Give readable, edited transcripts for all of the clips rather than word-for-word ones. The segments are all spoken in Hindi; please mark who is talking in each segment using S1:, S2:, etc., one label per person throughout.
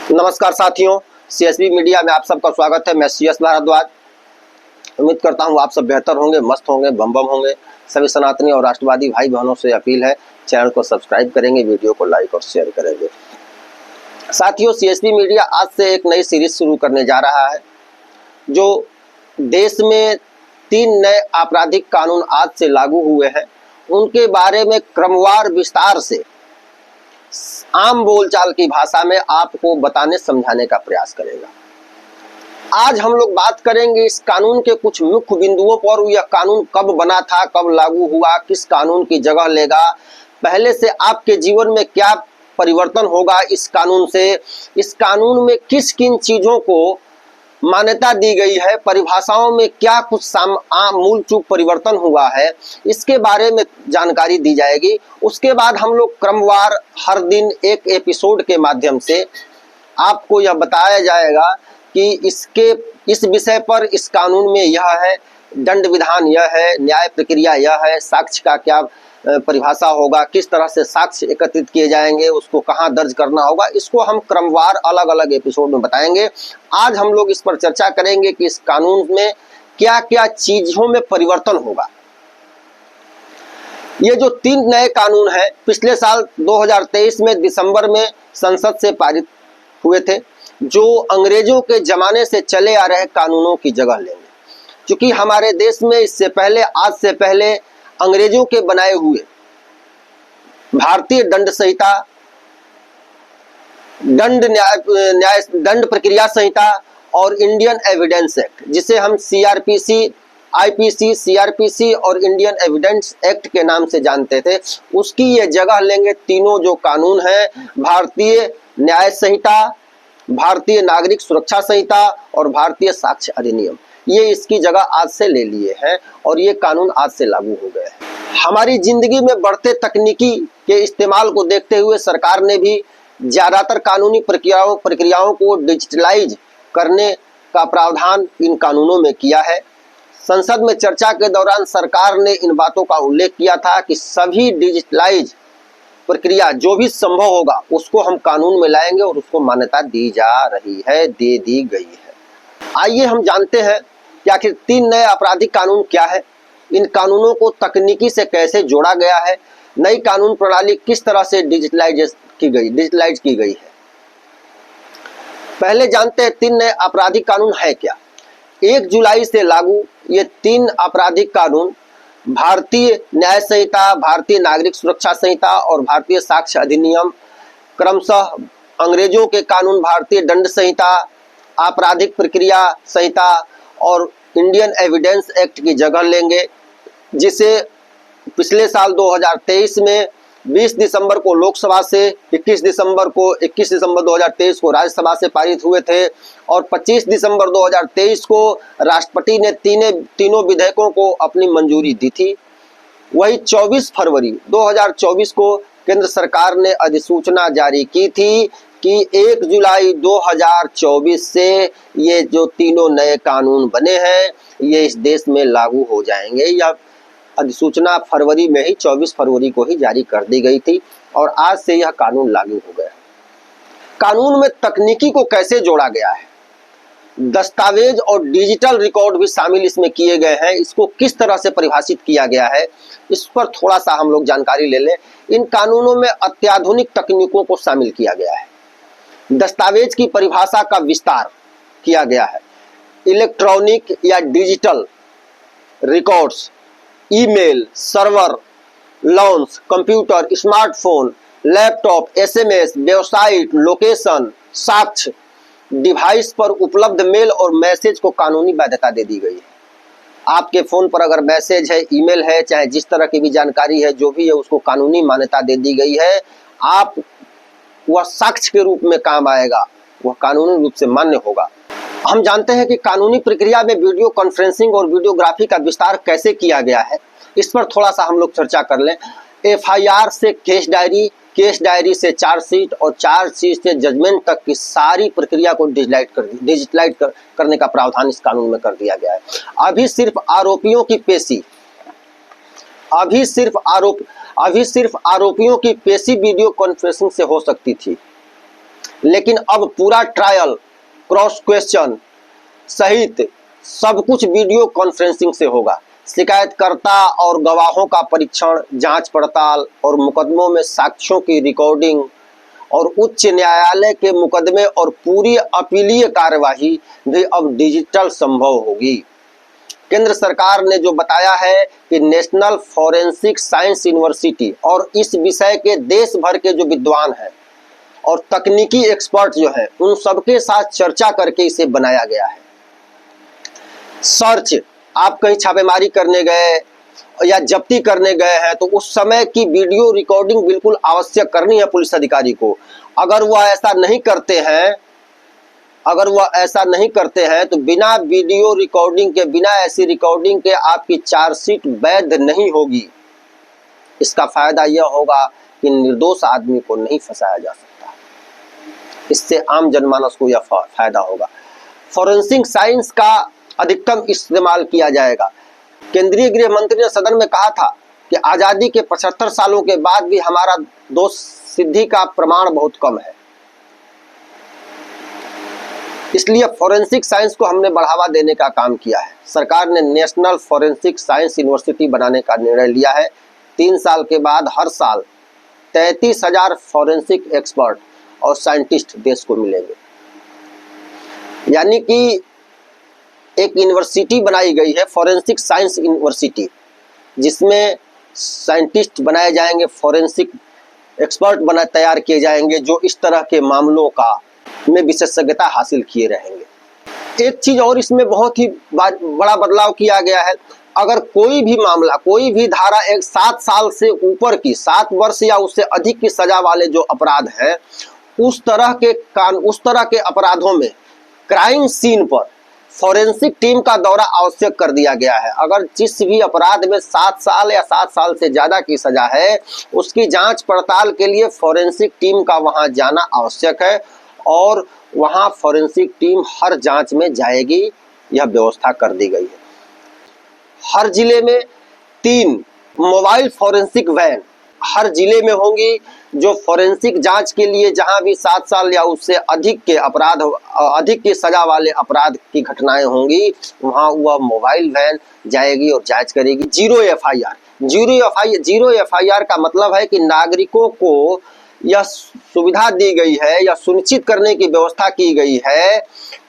S1: नमस्कार साथियों, सीएसबी मीडिया में आप सबका स्वागत है। मैं सीएस भारद्वाज। उम्मीद करता हूँ आप सब बेहतर होंगे, मस्त होंगे, बम बम होंगे। सभी सनातनी और राष्ट्रवादी भाई बहनों से अपील है, चैनल को सब्सक्राइब करेंगे, वीडियो को लाइक और शेयर करेंगे। साथियों, सीएसबी मीडिया आज से एक नई सीरीज शुरू करने जा रहा है। जो देश में 3 नए आपराधिक कानून आज से लागू हुए हैं, उनके बारे में क्रमवार विस्तार से आम बोलचाल की भाषा में आपको बताने समझाने का प्रयास करेगा। आज हम लोग बात करेंगे इस कानून के कुछ मुख्य बिंदुओं पर। यह कानून कब बना था, कब लागू हुआ, किस कानून की जगह लेगा, पहले से आपके जीवन में क्या परिवर्तन होगा इस कानून से, इस कानून में किस किन चीजों को मान्यता दी गई है, परिभाषाओं में क्या कुछ मूल चूक परिवर्तन हुआ है, इसके बारे में जानकारी दी जाएगी। उसके बाद हम लोग क्रमवार हर दिन एक एपिसोड के माध्यम से आपको यह बताया जाएगा कि इस विषय पर इस कानून में यह है, दंड विधान यह है, न्याय प्रक्रिया यह है, साक्ष्य का क्या परिभाषा होगा, किस तरह से साक्ष्य एकत्रित किए जाएंगे, उसको कहाँ दर्ज करना होगा, इसको हम क्रमवार अलग अलग एपिसोड में बताएंगे। आज हम लोग इस पर चर्चा करेंगे कि इस कानून में क्या क्या चीजों में परिवर्तन होगा। ये जो 3 नए कानून हैं, पिछले साल 2023 में दिसंबर में संसद से पारित हुए थे, जो अंग्रेजों के जमाने से चले आ रहे कानूनों की जगह लेंगे। क्योंकि हमारे देश में इससे पहले, आज से पहले अंग्रेजों के बनाए हुए भारतीय दंड संहिता, दंड प्रक्रिया संहिता और इंडियन एविडेंस एक्ट, जिसे हम सीआरपीसी, आईपीसी, सीआरपीसी और इंडियन एविडेंस एक्ट के नाम से जानते थे, उसकी ये जगह लेंगे। तीनों जो कानून हैं, भारतीय न्याय संहिता, भारतीय नागरिक सुरक्षा संहिता और भारतीय साक्ष्य अधिनियम, ये इसकी जगह आज से ले लिए हैं और ये कानून आज से लागू हो गए हैं। हमारी जिंदगी में बढ़ते तकनीकी के इस्तेमाल को देखते हुए सरकार ने भी ज्यादातर कानूनी प्रक्रियाओं को डिजिटलाइज करने का प्रावधान इन कानूनों में किया है। संसद में चर्चा के दौरान सरकार ने इन बातों का उल्लेख किया था कि सभी डिजिटलाइज प्रक्रिया जो भी संभव होगा उसको हम कानून में लाएंगे और उसको मान्यता दी जा रही है, दे दी गई है। आइए हम जानते हैं कि आखिर 3 नए आपराधिक कानून क्या है, इन कानूनों को तकनीकी से कैसे जोड़ा गया है, नई कानून प्रणाली किस तरह से डिजिटलाइज की गई है। पहले जानते हैं 3 नए आपराधिक कानून है क्या। 1 जुलाई से लागू ये 3 आपराधिक कानून भारतीय न्याय संहिता, भारतीय नागरिक सुरक्षा संहिता और भारतीय साक्ष्य अधिनियम, क्रमशः अंग्रेजों के कानून भारतीय दंड संहिता, आपराधिक प्रक्रिया संहिता और इंडियन एविडेंस एक्ट की जगह लेंगे, जिसे पिछले साल 2023 में 20 दिसंबर को लोकसभा से, 21 दिसंबर 2023 को राज्यसभा से पारित हुए थे और 25 दिसंबर 2023 को राष्ट्रपति ने तीनों विधेयकों को अपनी मंजूरी दी थी। वही 24 फरवरी 2024 को केंद्र सरकार ने अधिसूचना जारी की थी कि 1 जुलाई 2024 से ये जो तीनों नए कानून बने हैं ये इस देश में लागू हो जाएंगे। यह अधिसूचना फरवरी में ही 24 फरवरी को ही जारी कर दी गई थी और आज से यह कानून लागू हो गया। कानून में तकनीकी को कैसे जोड़ा गया है, दस्तावेज और डिजिटल रिकॉर्ड भी शामिल इसमें किए गए हैं, इसको किस तरह से परिभाषित किया गया है, इस पर थोड़ा सा हम लोग जानकारी ले लें। इन कानूनों में अत्याधुनिक तकनीकों को शामिल किया गया है। दस्तावेज की परिभाषा का विस्तार किया गया है। इलेक्ट्रॉनिक या digital records, email, server, launch, computer, smartphone, laptop, SMS, website, location, साक्ष्य, डिवाइस पर उपलब्ध मेल और मैसेज को कानूनी वैधता दे दी गई है। आपके फोन पर अगर मैसेज है, ईमेल है, चाहे जिस तरह की भी जानकारी है, जो भी है, उसको कानूनी मान्यता दे दी गई है। आप वह साक्ष्य के रूप में काम आएगा, वह कानूनी रूप से मान्य होगा। हम जानते हैं कि कानूनी प्रक्रिया में वीडियो कॉन्फ्रेंसिंग और वीडियोग्राफी का विस्तार कैसे किया गया है, इस पर थोड़ा सा हम लोग चर्चा कर लें। एफआईआर से केस डायरी से चार्जशीट और चार्जशीट से जजमेंट तक की सारी प्रक्रिया को डिजिटलाइज करने का प्रावधान इस कानून में कर दिया गया है। अभी सिर्फ आरोपियों की पेशी वीडियो कॉन्फ्रेंसिंग से हो सकती थी, लेकिन अब पूरा ट्रायल, क्रॉस क्वेश्चन सहित सब कुछ वीडियो कॉन्फ्रेंसिंग से होगा। शिकायतकर्ता और गवाहों का परीक्षण, जांच पड़ताल और मुकदमों में साक्ष्यों की रिकॉर्डिंग और उच्च न्यायालय के मुकदमे और पूरी अपीलीय कार्यवाही भी अब डिजिटल संभव होगी। केंद्र सरकार ने जो बताया है कि नेशनल फॉरेंसिक साइंस यूनिवर्सिटी और इस विषय के देश भर के जो विद्वान हैं और तकनीकी एक्सपर्ट जो हैं, उन सबके साथ चर्चा करके इसे बनाया गया है। सर्च, आप कहीं छापेमारी करने गए या जब्ती करने गए हैं तो उस समय की वीडियो रिकॉर्डिंग बिल्कुल आवश्यक करनी है पुलिस अधिकारी को। अगर वह ऐसा नहीं करते हैं तो बिना वीडियो रिकॉर्डिंग के, बिना ऐसी रिकॉर्डिंग के आपकी चार्जशीट वैध नहीं होगी। इसका फायदा यह होगा कि निर्दोष आदमी को नहीं फंसाया जा सकता। इससे आम जनमानस को यह फायदा होगा। फॉरेंसिक साइंस का अधिकतम इस्तेमाल किया जाएगा। केंद्रीय गृह मंत्री ने सदन में कहा था कि आजादी के 75 सालों के बाद भी हमारा दोष सिद्धि का प्रमाण बहुत कम है, इसलिए फॉरेंसिक साइंस को हमने बढ़ावा देने का काम किया है। सरकार ने नेशनल फॉरेंसिक साइंस यूनिवर्सिटी बनाने का निर्णय लिया है। 3 साल के बाद हर साल 33,000 फॉरेंसिक एक्सपर्ट और साइंटिस्ट देश को मिलेंगे। यानी कि एक यूनिवर्सिटी बनाई गई है, फॉरेंसिक साइंस यूनिवर्सिटी, जिसमें साइंटिस्ट बनाए जाएंगे, फॉरेंसिक एक्सपर्ट तैयार किए जाएंगे जो इस तरह के मामलों का में विशेषज्ञता हासिल किए रहेंगे। एक चीज और इसमें बहुत ही बड़ा बदलाव किया गया है। अगर कोई भी मामला, कोई भी धारा, एक 7 साल से ऊपर की, 7 वर्ष या उससे अधिक की सजा वाले जो अपराध हैं, उस तरह के अपराधों में क्राइम सीन पर फॉरेंसिक टीम का दौरा आवश्यक कर दिया गया है। अगर जिस भी अपराध में 7 साल या 7 साल से ज्यादा की सजा है, उसकी जांच पड़ताल के लिए फॉरेंसिक टीम का वहां जाना आवश्यक है और वहां फॉरेंसिक टीम हर जांच में जाएगी, यह व्यवस्था कर दी गई है। हर जिले में 3 मोबाइल फॉरेंसिक वैन हर जिले में होंगी, जो फॉरेंसिक जांच के लिए जहां भी 7 साल या उससे अधिक के अपराध, अधिक की सजा वाले अपराध की घटनाएं होंगी, वहां वह मोबाइल वैन जाएगी और जांच करेगी। जीरो एफआईआर का मतलब है कि नागरिकों को यह सुविधा दी गई है या सुनिश्चित करने की व्यवस्था की गई है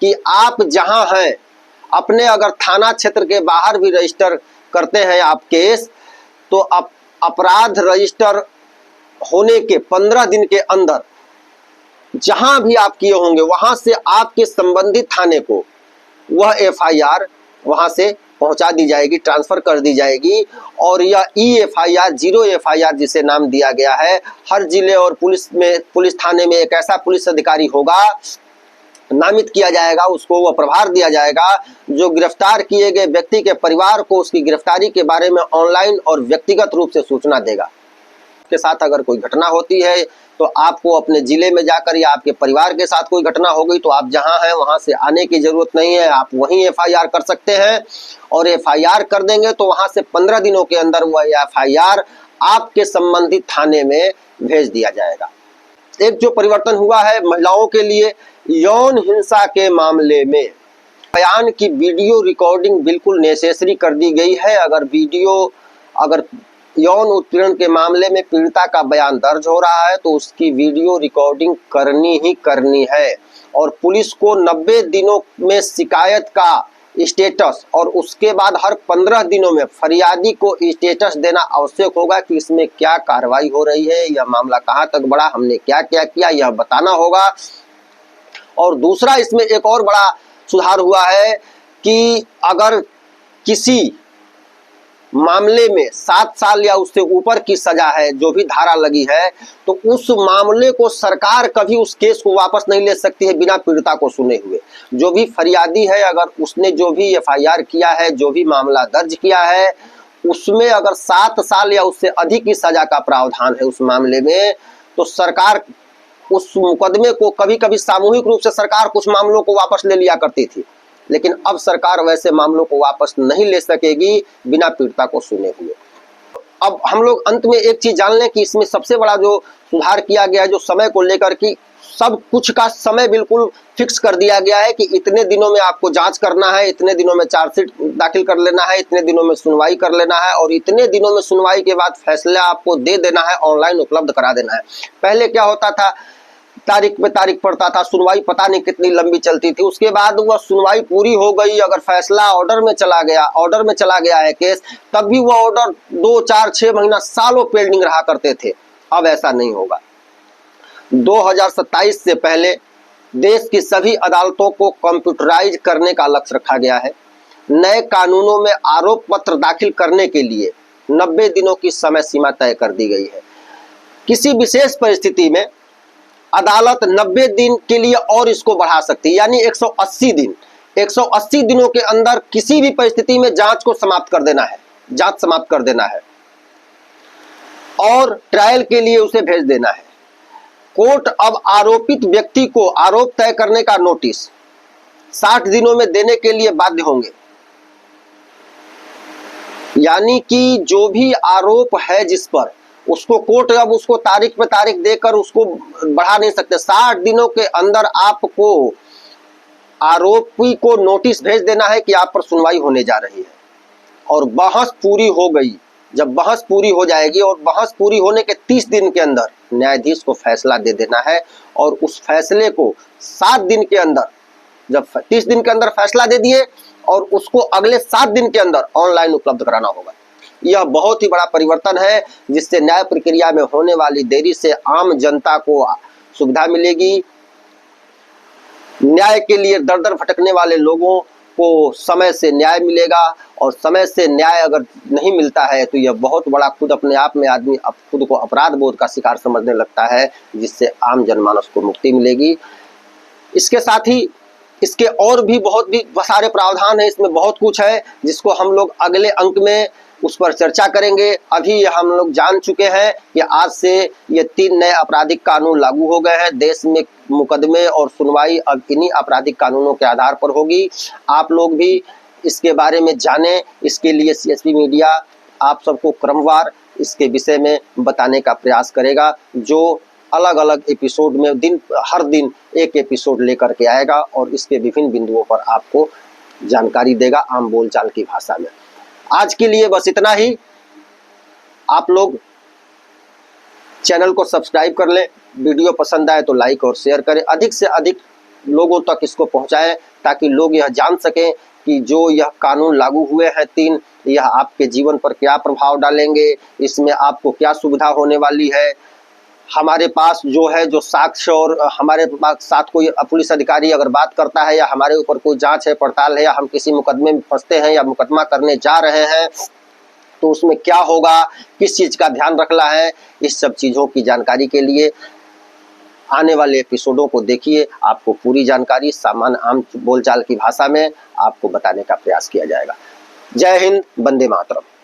S1: कि आप जहां हैं, अपने अगर थाना क्षेत्र के बाहर भी रजिस्टर करते हैं आप केस, तो अपराध रजिस्टर होने के 15 दिन के अंदर जहां भी आप किए होंगे, वहां से आपके संबंधित थाने को वह एफआईआर वहां से पहुंचा दी जाएगी, ट्रांसफर कर दी जाएगी। और यह EFIR, जीरो एफआईआर जिसे नाम दिया गया है, हर जिले और पुलिस थाने में एक ऐसा पुलिस अधिकारी होगा, नामित किया जाएगा, उसको वह प्रभार दिया जाएगा, जो गिरफ्तार किए गए व्यक्ति के परिवार को उसकी गिरफ्तारी के बारे में ऑनलाइन और व्यक्तिगत रूप से सूचना देगा। के साथ अगर कोई घटना होती है तो आपको अपने जिले में जाकर, या आपके परिवार के साथ कोई घटना हो गई तो आप जहां हैं वहां से आने की जरूरत नहीं है, आप वहीं एफआईआर कर सकते हैं। और एफआईआर कर देंगे तो वहां से 15 दिनों के अंदर वह एफआईआर आपके संबंधित थाने में भेज दिया जाएगा। एक जो परिवर्तन हुआ है महिलाओं के लिए, यौन हिंसा के मामले में बयान की वीडियो रिकॉर्डिंग बिल्कुल नेसेसरी कर दी गई है। अगर यौन उत्पीड़न के मामले में पीड़िता का बयान दर्ज हो रहा है तो उसकी वीडियो रिकॉर्डिंग करनी ही करनी है। और पुलिस को 90 दिनों में शिकायत का स्टेटस और उसके बाद हर 15 दिनों में फरियादी को स्टेटस देना आवश्यक होगा कि इसमें क्या कार्रवाई हो रही है, यह मामला कहां तक बढ़ा, हमने क्या क्या किया, यह बताना होगा। और दूसरा, इसमें एक और बड़ा सुधार हुआ है कि अगर किसी मामले में 7 साल या उससे ऊपर की सजा है, जो भी धारा लगी है, तो उस मामले को सरकार कभी उस केस को वापस नहीं ले सकती है बिना पीड़िता को सुने हुए। जो भी फरियादी है, अगर उसने जो भी एफआईआर किया है, जो भी मामला दर्ज किया है, उसमें अगर 7 साल या उससे अधिक की सजा का प्रावधान है उस मामले में, तो सरकार उस मुकदमे को, कभी कभी सामूहिक रूप से सरकार कुछ मामलों को वापस ले लिया करती थी, लेकिन अब सरकार वैसे मामलों को वापस नहीं ले सकेगी बिना पीड़िता को सुने हुए। अब हम लोग अंत में एक चीज जान लें कि इसमें सबसे बड़ा जो सुधार किया गया है, जो समय को लेकर, कि सब कुछ का समय बिल्कुल फिक्स कर दिया गया है कि इतने दिनों में आपको जांच करना है, इतने दिनों में चार्जशीट दाखिल कर लेना है, इतने दिनों में सुनवाई कर लेना है और इतने दिनों में सुनवाई के बाद फैसला आपको दे देना है, ऑनलाइन उपलब्ध करा देना है। पहले क्या होता था, तारीख पे तारीख पड़ता था, सुनवाई पता नहीं कितनी लंबी चलती थी, उसके बाद वह सुनवाई पूरी हो गई, अगर फैसला ऑर्डर में चला गया है केस, तब भी वह ऑर्डर 2, 4, 6 महीना, सालों पेंडिंग रहा करते थे। अब ऐसा नहीं होगा। 2027 से पहले देश की सभी अदालतों को कंप्यूटराइज करने का लक्ष्य रखा गया है। नए कानूनों में आरोप पत्र दाखिल करने के लिए 90 दिनों की समय सीमा तय कर दी गई है। किसी विशेष परिस्थिति में अदालत 90 दिन के लिए और इसको बढ़ा सकती है, यानी 180 दिन। 180 दिनों के अंदर किसी भी परिस्थिति में जांच को समाप्त कर देना है, जांच समाप्त कर देना है और ट्रायल के लिए उसे भेज देना है। कोर्ट अब आरोपित व्यक्ति को आरोप तय करने का नोटिस 60 दिनों में देने के लिए बाध्य होंगे, यानी कि जो भी आरोप है जिस पर, उसको कोर्ट अब उसको तारीख पे तारीख देकर उसको बढ़ा नहीं सकते। 60 दिनों के अंदर आपको आरोपी को नोटिस भेज देना है कि आप पर सुनवाई होने जा रही है और बहस पूरी हो गई। जब बहस पूरी हो जाएगी और बहस पूरी होने के 30 दिन के अंदर न्यायाधीश को फैसला दे देना है और उस फैसले को 7 दिन के अंदर, जब 30 दिन के अंदर फैसला दे दिए और उसको अगले 7 दिन के अंदर ऑनलाइन उपलब्ध कराना होगा। यह बहुत ही बड़ा परिवर्तन है जिससे न्याय प्रक्रिया में होने वाली देरी से आम जनता को सुविधा मिलेगी। न्याय के लिए दर दर भटकने वाले लोगों को समय से न्याय मिलेगा और समय से न्याय अगर नहीं मिलता है तो यह बहुत बड़ा खुद अपने आप में आदमी खुद को अपराध बोध का शिकार समझने लगता है, जिससे आम जनमानस को मुक्ति मिलेगी। इसके साथ ही इसके और भी बहुत सारे प्रावधान है, इसमें बहुत कुछ है जिसको हम लोग अगले अंक में उस पर चर्चा करेंगे। अभी हम लोग जान चुके हैं कि आज से ये 3 नए आपराधिक कानून लागू हो गए हैं। देश में मुकदमे और सुनवाई अब इन्हीं आपराधिक कानूनों के आधार पर होगी। आप लोग भी इसके बारे में जानें, इसके लिए CSP मीडिया आप सबको क्रमवार इसके विषय में बताने का प्रयास करेगा, जो अलग अलग एपिसोड में हर दिन एक एपिसोड लेकर के आएगा और इसके विभिन्न बिंदुओं पर आपको जानकारी देगा आम बोलचाल की भाषा में। आज के लिए बस इतना ही। आप लोग चैनल को सब्सक्राइब कर लें, वीडियो पसंद आए तो लाइक और शेयर करें, अधिक से अधिक लोगों तक इसको पहुंचाएं ताकि लोग यह जान सकें कि जो यह कानून लागू हुए हैं 3, यह आपके जीवन पर क्या प्रभाव डालेंगे, इसमें आपको क्या सुविधा होने वाली है। हमारे पास जो है जो साक्ष्य और हमारे पास साथ कोई पुलिस अधिकारी अगर बात करता है या हमारे ऊपर कोई जांच है, पड़ताल है, या हम किसी मुकदमे में फंसते हैं या मुकदमा करने जा रहे हैं तो उसमें क्या होगा, किस चीज़ का ध्यान रखना है, इस सब चीज़ों की जानकारी के लिए आने वाले एपिसोडों को देखिए। आपको पूरी जानकारी सामान्य आम बोलचाल की भाषा में आपको बताने का प्रयास किया जाएगा। जय हिंद, वंदे मातरम।